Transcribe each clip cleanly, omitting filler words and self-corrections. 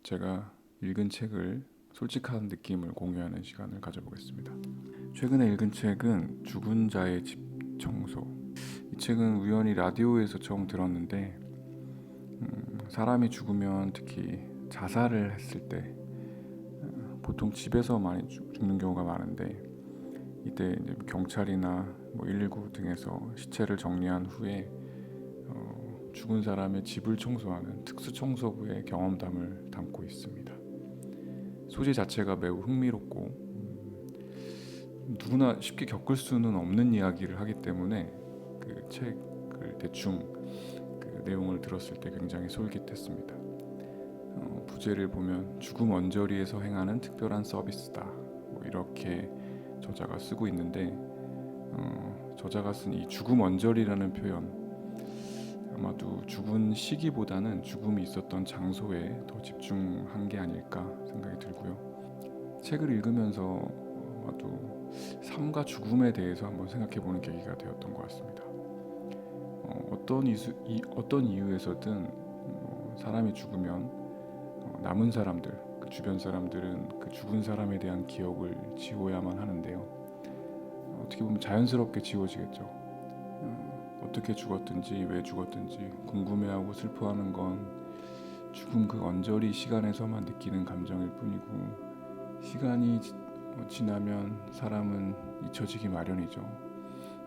제가 읽은 책을 솔직한 느낌을 공유하는 시간을 가져보겠습니다. 최근에 읽은 책은 죽은 자의 집 청소. 이 책은 우연히 라디오에서 처음 들었는데 사람이 죽으면 특히 자살을 했을 때 보통 집에서 많이 죽는 경우가 많은데 이때 이제 경찰이나 119 등에서 시체를 정리한 후에 죽은 사람의 집을 청소하는 특수청소부의 경험담을 담고 있습니다. 소재 자체가 매우 흥미롭고 누구나 쉽게 겪을 수는 없는 이야기를 하기 때문에 그 책을 대충 그 내용을 들었을 때 굉장히 솔깃했습니다. 부제를 보면 죽음 언저리에서 행하는 특별한 서비스다, 이렇게 저자가 쓰고 있는데 저자가 쓴 이 죽음 언저리라는 표현, 아마도 죽은 시기보다는 죽음이 있었던 장소에 더 집중한 게 아닐까 생각이 들고요. 책을 읽으면서 아마도 삶과 죽음에 대해서 한번 생각해보는 계기가 되었던 것 같습니다. 어떤 이유에서든 사람이 죽으면 남은 사람들, 그 주변 사람들은 그 죽은 사람에 대한 기억을 지워야만 하는데요. 어떻게 보면 자연스럽게 지워지겠죠. 어떻게 죽었든지 왜 죽었든지 궁금해하고 슬퍼하는 건 죽음 그 언저리 시간에서만 느끼는 감정일 뿐이고, 시간이 지나면 사람은 잊혀지기 마련이죠.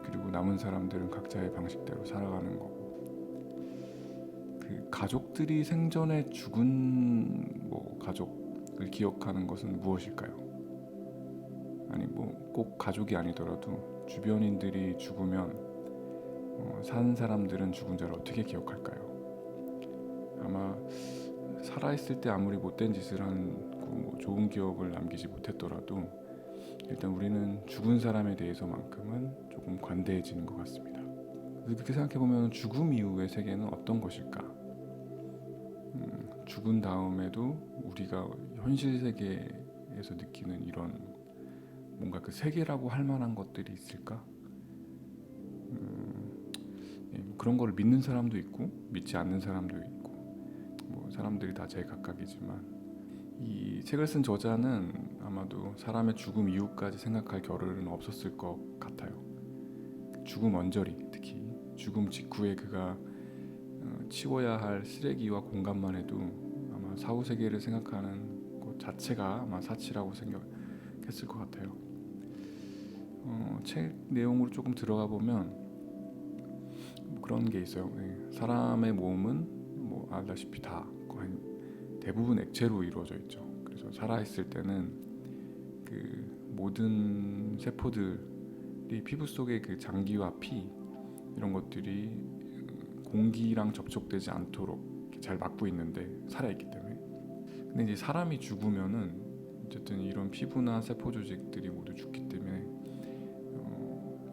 그리고 남은 사람들은 각자의 방식대로 살아가는 거고, 그 가족들이 생전에 죽은 가족을 기억하는 것은 무엇일까요? 아니 꼭 가족이 아니더라도 주변인들이 죽으면 산 사람들은 죽은 자를 어떻게 기억할까요? 아마 살아있을 때 아무리 못된 짓을 하고 좋은 기억을 남기지 못했더라도 일단 우리는 죽은 사람에 대해서만큼은 조금 관대해지는 것 같습니다. 그렇게 생각해보면 죽음 이후의 세계는 어떤 것일까? 죽은 다음에도 우리가 현실 세계에서 느끼는 이런 뭔가 그 세계라고 할 만한 것들이 있을까? 그런 거를 믿는 사람도 있고 믿지 않는 사람도 있고, 사람들이 다 제각각이지만 이 책을 쓴 저자는 아마도 사람의 죽음 이후까지 생각할 겨를은 없었을 것 같아요. 죽음 언저리, 특히 죽음 직후에 그가 치워야 할 쓰레기와 공간만 해도 아마 사후세계를 생각하는 것 자체가 아마 사치라고 생각했을 것 같아요. 책 내용으로 조금 들어가 보면 그런 게 있어요. 사람의 몸은 알다시피 다 대부분 액체로 이루어져 있죠. 그래서 살아있을 때는 그 모든 세포들이 피부 속의 그 장기와 피 이런 것들이 공기랑 접촉되지 않도록 잘 막고 있는데 살아있기 때문에. 근데 이제 사람이 죽으면은 어쨌든 이런 피부나 세포 조직들이 모두 죽기 때문에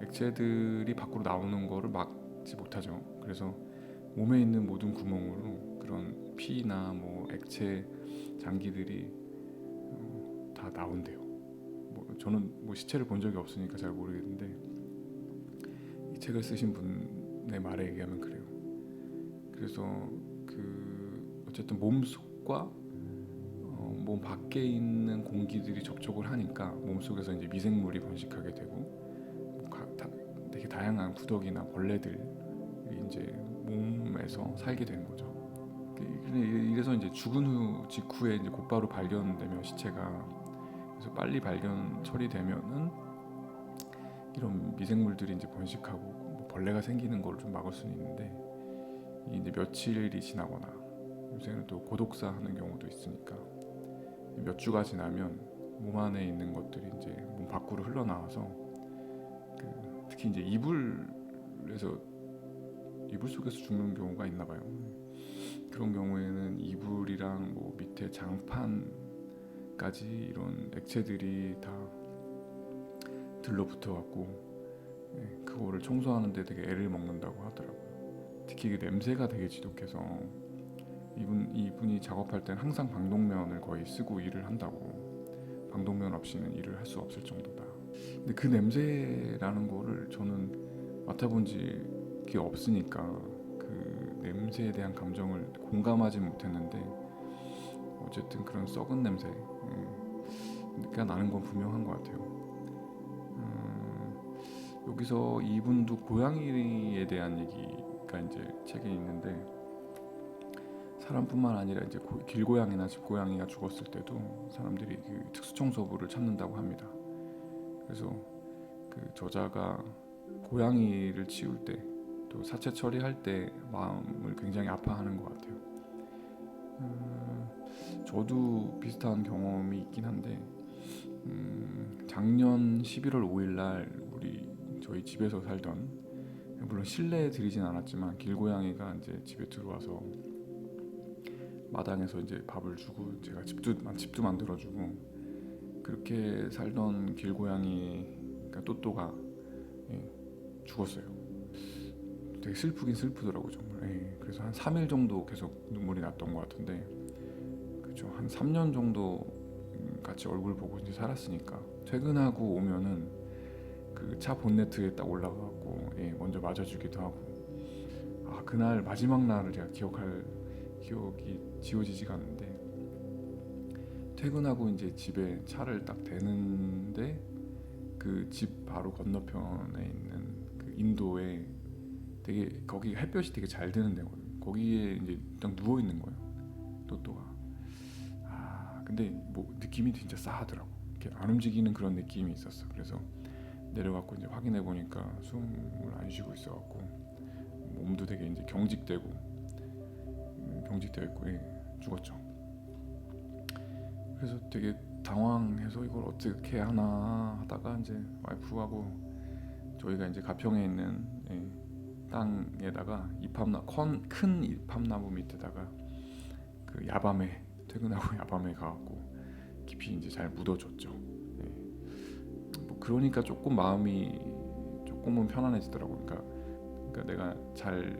액체들이 밖으로 나오는 거를 막지 못하죠. 그래서 몸에 있는 모든 구멍으로 그런 피나 액체 장기들이 다 나온대요. 저는 시체를 본 적이 없으니까 잘 모르겠는데 이 책을 쓰신 분의 말에 의하면 그래요. 그래서 어쨌든 몸속과 몸 밖에 있는 공기들이 접촉을 하니까 몸속에서 이제 미생물이 번식하게 되고 되게 다양한 구더기나 벌레들이 이제 몸에서 살게 되는 거죠. 이래서 이제 죽은 후 직후에 이제 곧바로 발견되면 시체가, 그래서 빨리 발견 처리되면은 이런 미생물들이 이제 번식하고 벌레가 생기는 걸 좀 막을 수는 있는데, 이제 며칠이 지나거나 요새는 또 고독사 하는 경우도 있으니까 몇 주가 지나면 몸 안에 있는 것들이 이제 몸 밖으로 흘러나와서 특히 이제 이불 속에서 죽는 경우가 있나 봐요. 그런 경우에는 이불이랑 밑에 장판까지 이런 액체들이 다 들러붙어 갖고 그거를 청소하는데 되게 애를 먹는다고 하더라고요. 특히 그 냄새가 되게 지독해서 이분이 작업할 땐 항상 방독면을 거의 쓰고 일을 한다고, 방독면 없이는 일을 할 수 없을 정도다. 근데 그 냄새라는 거를 저는 맡아본 적이 없으니까 그 냄새에 대한 감정을 공감하지 못했는데 어쨌든 그런 썩은 냄새가 나는 건 분명한 것 같아요. 여기서 이분도 고양이에 대한 얘기가 이제 책에 있는데, 사람뿐만 아니라 이제 길고양이나 집고양이가 죽었을 때도 사람들이 그 특수청소부를 찾는다고 합니다. 그래서 그 저자가 고양이를 치울 때, 또 사체 처리할 때 마음을 굉장히 아파하는 것 같아요. 저도 비슷한 경험이 있긴 한데, 작년 11월 5일 날 저희 집에서 살던, 물론 실내에 들이진 않았지만 길고양이가 이제 집에 들어와서 마당에서 이제 밥을 주고, 제가 집도 만들어주고, 그렇게 살던 길고양이가 또또가 죽었어요. 되게 슬프긴 슬프더라고 정말. 그래서 한 3일 정도 계속 눈물이 났던 것 같은데, 그죠, 한 3년 정도 같이 얼굴 보고 이제 살았으니까, 퇴근하고 오면은 그 차 본네트에 딱 올라가고 먼저 맞아주기도 하고, 그날 마지막 날을 제가 기억이 지워지지가 않는데, 퇴근하고 이제 집에 차를 딱 대는데, 그 집 바로 건너편에 있는 그 인도에 되게, 거기 햇볕이 되게 잘 드는 데거든요. 거기에 이제 딱 누워 있는 거예요, 또또가. 근데 뭐 느낌이 진짜 싸하더라고. 이렇게 안 움직이는 그런 느낌이 있었어. 그래서 내려가고 이제 확인해 보니까 숨을 안 쉬고 있어갖고, 몸도 되게 이제 경직되어 있고 죽었죠. 그래서 되게 당황해서 이걸 어떻게 하나 하다가, 이제 와이프하고 저희가 이제 가평에 있는 땅에다가 큰 이팝나무 밑에다가 그 야밤에, 퇴근하고 야밤에 가갖고 깊이 이제 잘 묻어줬죠. 뭐 그러니까 조금 마음이 조금은 편안해지더라고요. 그러니까 내가 잘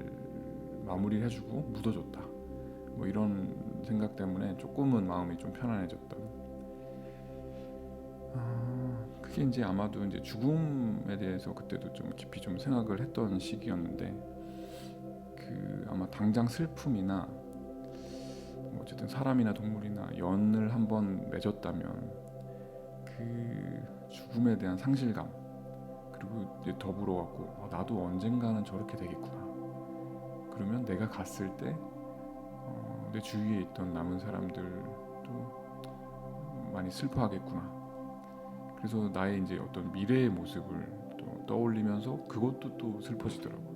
마무리해주고 묻어줬다, 뭐 이런 생각 때문에 조금은 마음이 좀 편안해졌던. 그게 이제 아마도 이제 죽음에 대해서 그때도 좀 깊이 좀 생각을 했던 시기였는데, 그 아마 당장 슬픔이나 어쨌든 사람이나 동물이나 연을 한번 맺었다면 그 죽음에 대한 상실감, 그리고 이제 더불어 갖고 나도 언젠가는 저렇게 되겠구나, 그러면 내가 갔을 때 내 주위에 있던 남은 사람들도 많이 슬퍼하겠구나. 그래서 나의 이제 어떤 미래의 모습을 또 떠올리면서 그것도 또 슬퍼지더라고요.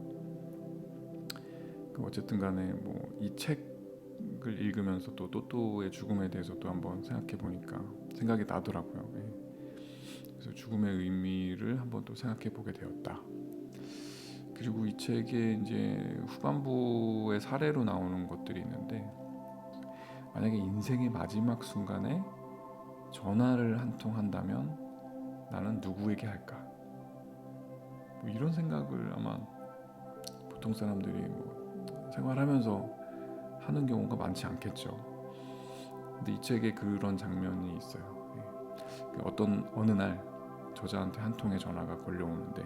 어쨌든 간에 뭐 이 책을 읽으면서 또 또또의 죽음에 대해서 또 한번 생각해 보니까 생각이 나더라고요. 그래서 죽음의 의미를 한번 또 생각해 보게 되었다. 그리고 이 책에 이제 후반부의 사례로 나오는 것들이 있는데, 만약에 인생의 마지막 순간에 전화를 한 통 한다면 나는 누구에게 할까? 뭐 이런 생각을 아마 보통 사람들이 뭐 생활하면서 하는 경우가 많지 않겠죠. 근데 이 책에 그런 장면이 있어요. 어느 날 저자한테 한 통의 전화가 걸려오는데,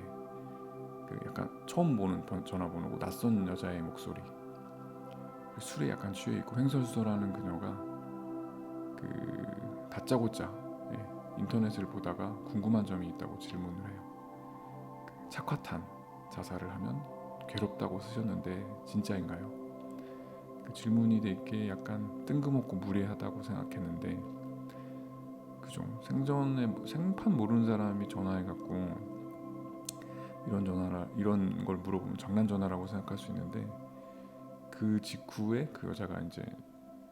그 약간 처음 보는 전화번호고 낯선 여자의 목소리, 술에 약간 취해 있고 횡설수설하는 그녀가 그 다짜고짜 인터넷을 보다가 궁금한 점이 있다고 질문을 해요. 착화탄 자살을 하면 괴롭다고 쓰셨는데 진짜인가요? 그 질문이 되게 약간 뜬금없고 무례하다고 생각했는데, 그죠? 생판 모르는 사람이 전화해갖고 이런 걸 물어보면 장난 전화라고 생각할 수 있는데, 그 직후에 그 여자가 이제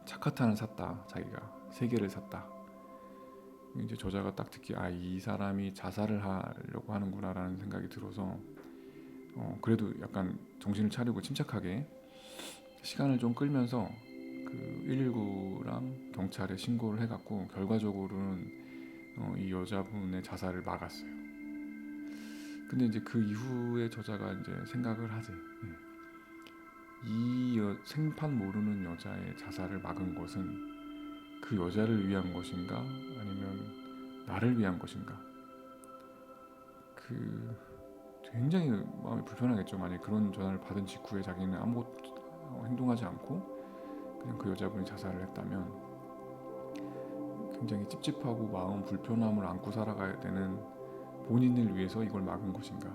착화탄을 샀다, 자기가 3개를 샀다. 이제 저자가 딱 듣기, 이 사람이 자살을 하려고 하는구나라는 생각이 들어서 그래도 약간 정신을 차리고 침착하게 시간을 좀 끌면서 그 119랑 경찰에 신고를 해갖고 결과적으로는 이 여자분의 자살을 막았어요. 근데 이제 그 이후에 저자가 이제 생각을 하지, 생판 모르는 여자의 자살을 막은 것은 그 여자를 위한 것인가, 아니면 나를 위한 것인가. 굉장히 마음이 불편하겠죠. 만약 그런 전화를 받은 직후에 자기는 아무것도 행동하지 않고 그냥 그 여자분이 자살을 했다면. 굉장히 찝찝하고 마음 불편함을 안고 살아가야 되는 본인을 위해서 이걸 막은 것인가?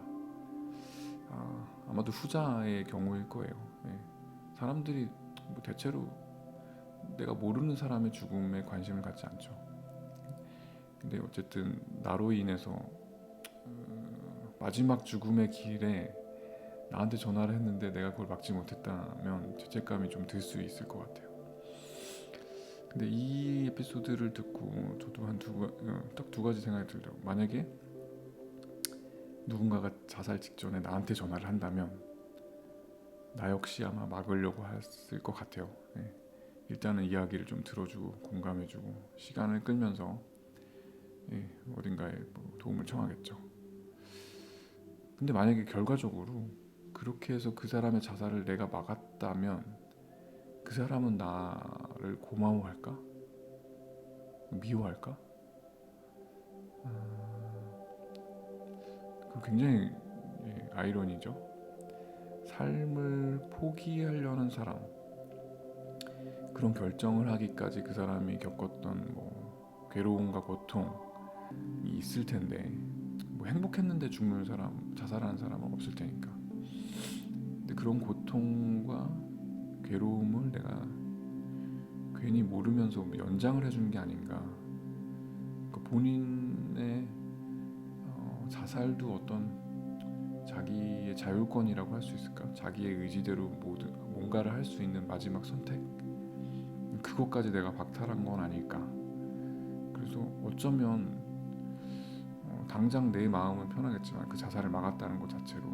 아마도 후자의 경우일 거예요. 예. 사람들이 뭐 대체로 내가 모르는 사람의 죽음에 관심을 갖지 않죠. 근데 어쨌든 나로 인해서 마지막 죽음의 길에 나한테 전화를 했는데 내가 그걸 막지 못했다면 죄책감이 좀 들 수 있을 것 같아요. 근데 이 에피소드를 듣고 저도 딱 두 가지 생각이 들더라고요. 만약에 누군가가 자살 직전에 나한테 전화를 한다면 나 역시 아마 막으려고 했을 것 같아요. 네. 일단은 이야기를 좀 들어주고 공감해주고 시간을 끌면서 어딘가에 뭐 도움을 청하겠죠. 근데 만약에 결과적으로 그렇게 해서 그 사람의 자살을 내가 막았다면 그 사람은 나를 고마워할까? 미워할까? 그 굉장히 아이러니죠. 삶을 포기하려는 사람, 그런 결정을 하기까지 그 사람이 겪었던 뭐 괴로움과 고통이 있을 텐데 뭐 행복했는데 죽는 사람, 자살하는 사람은 없을 테니까. 근데 그런 고통과 괴로움을 내가 괜히 모르면서 연장을 해준 게 아닌가. 그러니까 본인의 자살도 어떤 자기의 자율권이라고 할 수 있을까? 자기의 의지대로 모든 뭔가를 할 수 있는 마지막 선택? 그것까지 내가 박탈한 건 아닐까? 그래서 어쩌면 당장 내 마음은 편하겠지만 그 자살을 막았다는 것 자체로,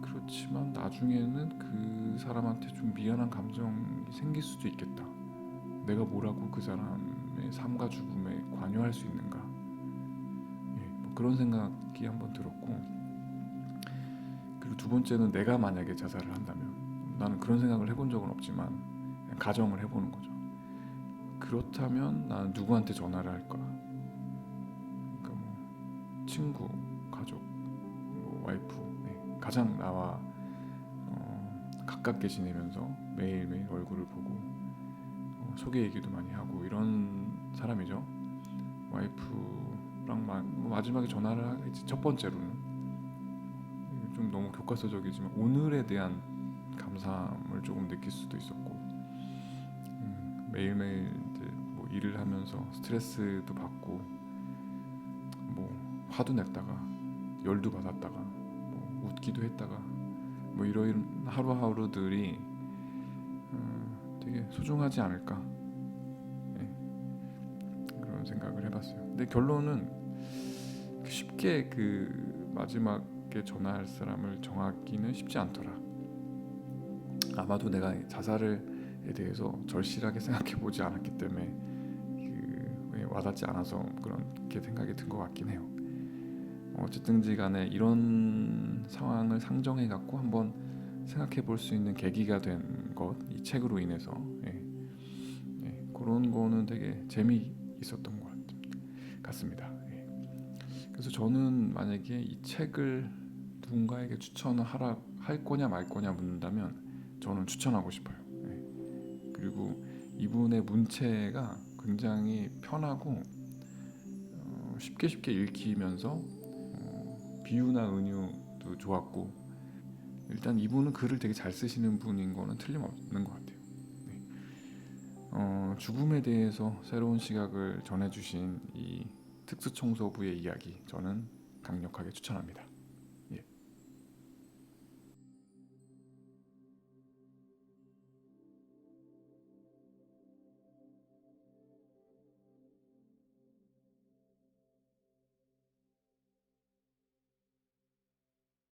그렇지만 나중에는 그 사람한테 좀 미안한 감정이 생길 수도 있겠다. 내가 뭐라고 그 사람의 삶과 죽음에 관여할 수 있는가? 뭐 그런 생각이 한번 들었고, 그리고 두 번째는 내가 만약에 자살을 한다면, 나는 그런 생각을 해본 적은 없지만 그냥 가정을 해보는 거죠. 그렇다면 나는 누구한테 전화를 할까? 그러니까 뭐 친구, 가족, 뭐 와이프, 가장 나와 가깝게 지내면서 매일매일 얼굴을 보고 소개 얘기도 많이 하고 이런 사람이죠. 와이프랑 마지막에 전화를 하겠지. 첫 번째로는 좀 너무 교과서적이지만 오늘에 대한 감사함을 조금 느낄 수도 있었고, 매일매일 이제 뭐 일을 하면서 스트레스도 받고 뭐 화도 냈다가 열도 받았다가 뭐 웃기도 했다가 뭐 이런 하루하루들이 되게 소중하지 않을까, 그런 생각을 해봤어요. 근데 결론은 쉽게 그 마지막에 전화할 사람을 정하기는 쉽지 않더라. 아마도 내가 자살에 대해서 절실하게 생각해보지 않았기 때문에 와닿지 않아서 그렇게 생각이 든 것 같긴 해요. 어쨌든지 간에 이런 상황을 상정해 갖고 한번 생각해 볼 수 있는 계기가 된 것, 이 책으로 인해서 그런 거는 되게 재미있었던 것 같습니다. 그래서 저는 만약에 이 책을 누군가에게 추천을 할 거냐 말 거냐 묻는다면 저는 추천하고 싶어요. 그리고 이분의 문체가 굉장히 편하고 쉽게 읽히면서 비유나 은유도 좋았고, 일단 이분은 글을 되게 잘 쓰시는 분인 거는 틀림없는 것 같아요. 죽음에 대해서 새로운 시각을 전해주신 이 특수청소부의 이야기, 저는 강력하게 추천합니다.